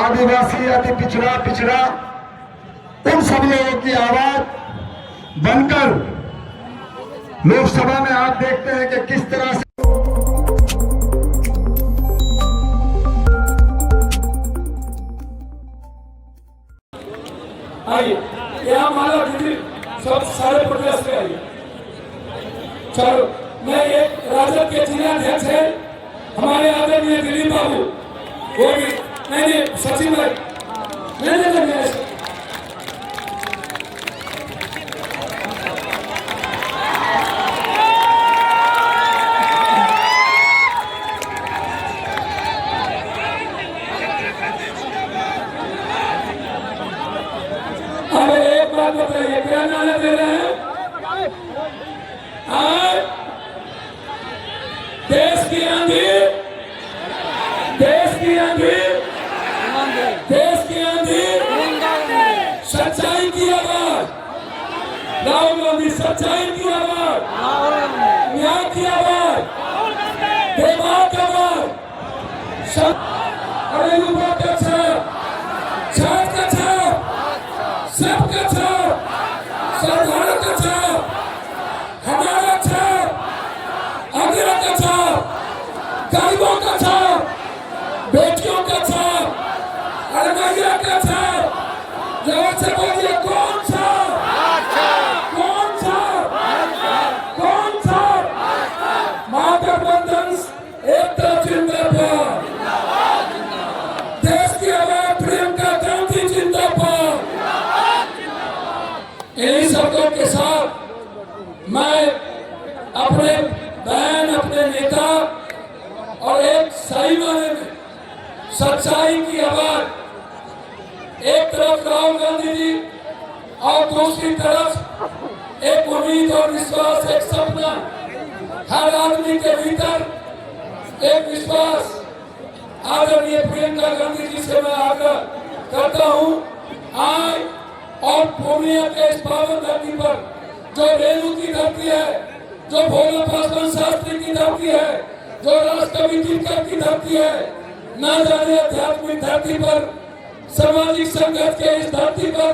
आदिवासी, अति पिछड़ा उन सब लोगों की आवाज बनकर लोकसभा में आप देखते हैं कि किस तरह से आइए यहाँ माला दीदी सब सारे प्रदेश में आइए। चलो, मैं एक राजद के जिलाध्यक्ष है हमारे आदरणीय दिलीप बाबू, वो भी नहीं सचिव भाई नहीं लगे ऐसे। अब एक बात बताइए, क्या नारा दे रहे हैं? देश की आंधी, देश की आंधी, देश की आंधी, सच्चाई की आवाज, राहुल गांधी सच्चाई की आवाज, न्याय की आवाज, बेबाक की आवाज, अरे युवा का छाप, छाप का छाप, सबका छाप, साधारण का छाप, हमारा छाप, अगला का छाप, गरीबों का छाप, बेटियों का छाप, अरे महिला का छाप, जोर से बोलिए कौन छाप, कौन छाप, कौन छाप, महागठबंधन एकता जिंदाबाद, देश की आवाज प्रियंका गांधी जिंदाबाद। इन्हीं शब्दों के साथ मैं अपने बहन, अपने नेता और एक सही मायने में सच्चाई की आवाज, एक तरफ राहुल गांधी जी और दूसरी तरफ एक उम्मीद और विश्वास, एक सपना, हर आदमी के भीतर एक विश्वास। आदरणीय प्रियंका गांधी जी से मैं आग्रह करता हूं, आए और पूर्णिया के इस पावन धरती पर जो रेणु की धरती है, जो भोला पासवान शास्त्री की धरती है, जो राष्ट्रकवि तिलकर की धरती है, ना जाने आध्यात्मिक धरती पर, सामाजिक संघर्ष के इस धरती पर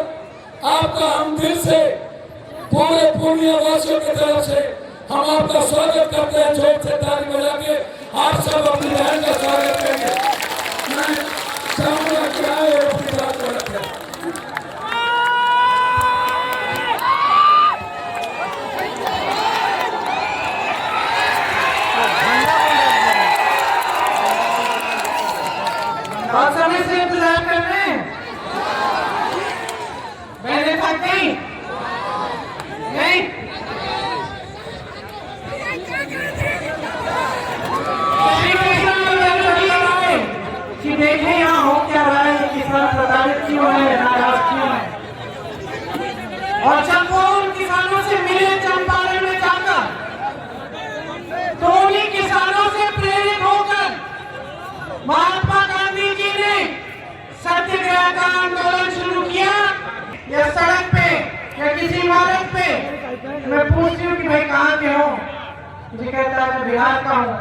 आपका हम दिल से पूरे पूर्णिया वासियों की तरफ से हम आपका स्वागत करते हैं। जोर से ताली बजा के आप सब अपनी बहन का स्वागत करेंगे। मैं चाहूंगा कि आए और अपनी बात को रखें। समय से इंतजार कर रहे हैं, मैंने तक नहीं कि देखें यहाँ हो क्या रहा है, किसान प्रताड़ित क्यों है, नाराज क्यों है। और जब वो उन किसानों से मिले चंपारण में जाकर, तो उन्हीं किसानों से प्रेरित होकर महात्मा गांधी जी ने सत्याग्रह का आंदोलन शुरू किया। या सड़क पे या किसी इमारत पे मैं पूछती हूँ कि भाई कहाँ के हो, मुझे कहता है मैं बिहार का हूँ।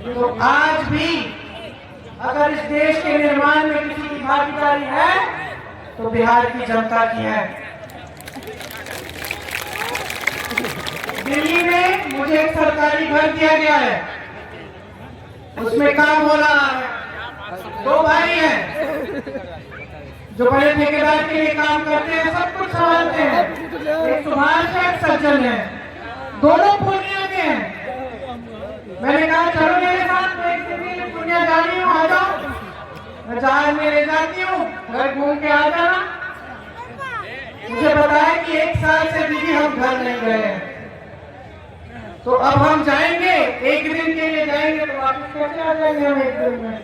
तो आज भी अगर इस देश के निर्माण में किसी की भागीदारी है तो बिहार की जनता की है। दिल्ली में मुझे एक सरकारी घर दिया गया है, उसमें काम हो रहा है। दो भाई हैं जो बड़े ठेकेदार के लिए काम करते हैं, सब कुछ संभालते हैं। एक सुभाष है, एक सज्जन है, दोनों पूर्णिया के हैं। मैंने कहा चलो मेरे साथ, मैं एक दिन पूर्णिया जा रही हूँ, आ जाओ, मैं जहाज में ले जाती हूँ, घर घूम के आ जाना। मुझे बताया कि 1 साल से दीदी हम घर नहीं गए हैं, तो अब हम जाएंगे, एक दिन के लिए जाएंगे तो वापस कैसे आ जाएंगे हम एक दिन में।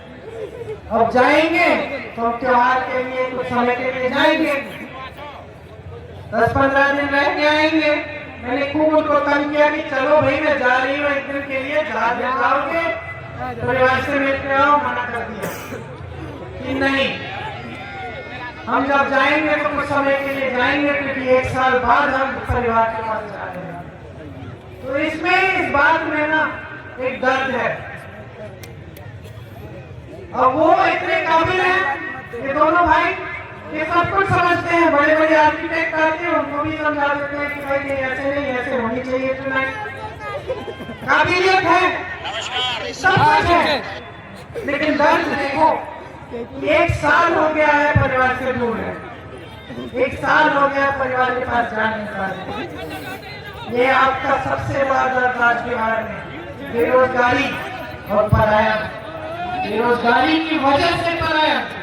अब जाएंगे तो हम त्योहार के लिए कुछ समय के लिए जाएंगे, 10-15 दिन रह के आएंगे। मैंने खूब उनको तंग किया कि चलो भाई मैं जा रही हूँ एक दिन के लिए, जहाज में जाओगे, परिवार से मिलते आओ। मना कर दिया कि नहीं, हम जब जाएंगे तो कुछ समय के लिए जाएंगे, क्योंकि 1 साल बाद हम परिवार के पास जा रहे हैं। तो इसमें इस बात में ना एक दर्द है और वो इतने काबिल हैं ये दोनों भाई ये सब कुछ समझते हैं। बड़े बड़े आर्किटेक्ट आते हैं उनको भी समझा देते हैं कि भाई ये ऐसे नहीं ऐसे होनी चाहिए टूर्नामेंट। काबिलियत है, सब कुछ है, लेकिन दर्द देखो, 1 साल हो गया है परिवार से दूर है, 1 साल हो गया परिवार के पास जा नहीं पा रहे। ये आपका सबसे बड़ा दर्द आज बिहार में, बेरोजगारी और पलायन। बेरोजगारी की वजह से पलायन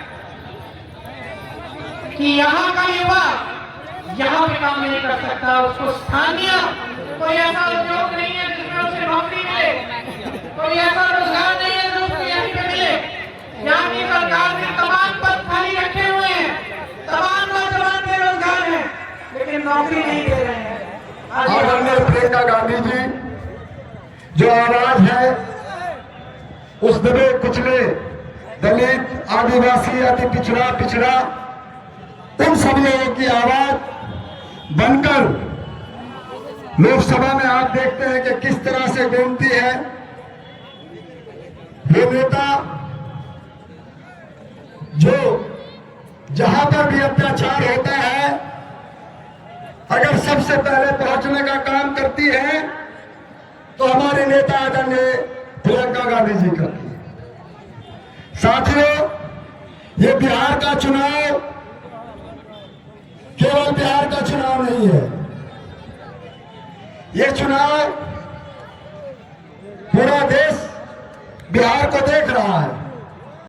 कि यहाँ का युवा यहाँ पे काम नहीं कर सकता, उसको स्थानीय कोई ऐसा उद्योग नहीं है जिसमें उसे नौकरी मिले, कोई ऐसा रोजगार नहीं है जो उसको यहीं पे मिले। यहाँ की सरकार ने तमाम पद खाली रखे हुए हैं, तमाम नौजवान बेरोजगार हैं, लेकिन नौकरी नहीं दे रहे हैं। आदरणीय प्रियंका गांधी जी जो आवाज है उस दबे कुचले दलित, आदिवासी, अति पिछड़ा उन सब लोगों की आवाज बनकर लोकसभा में आप देखते हैं कि किस तरह से गूंजती है। वो नेता जो जहां पर भी अत्याचार होता है अगर सबसे पहले पहुंचने का काम करती है तो हमारे नेता आदरणीय प्रियंका गांधी जी करती है। साथियों, ये बिहार का चुनाव केवल बिहार का चुनाव नहीं है, ये चुनाव पूरा देश बिहार को देख रहा है।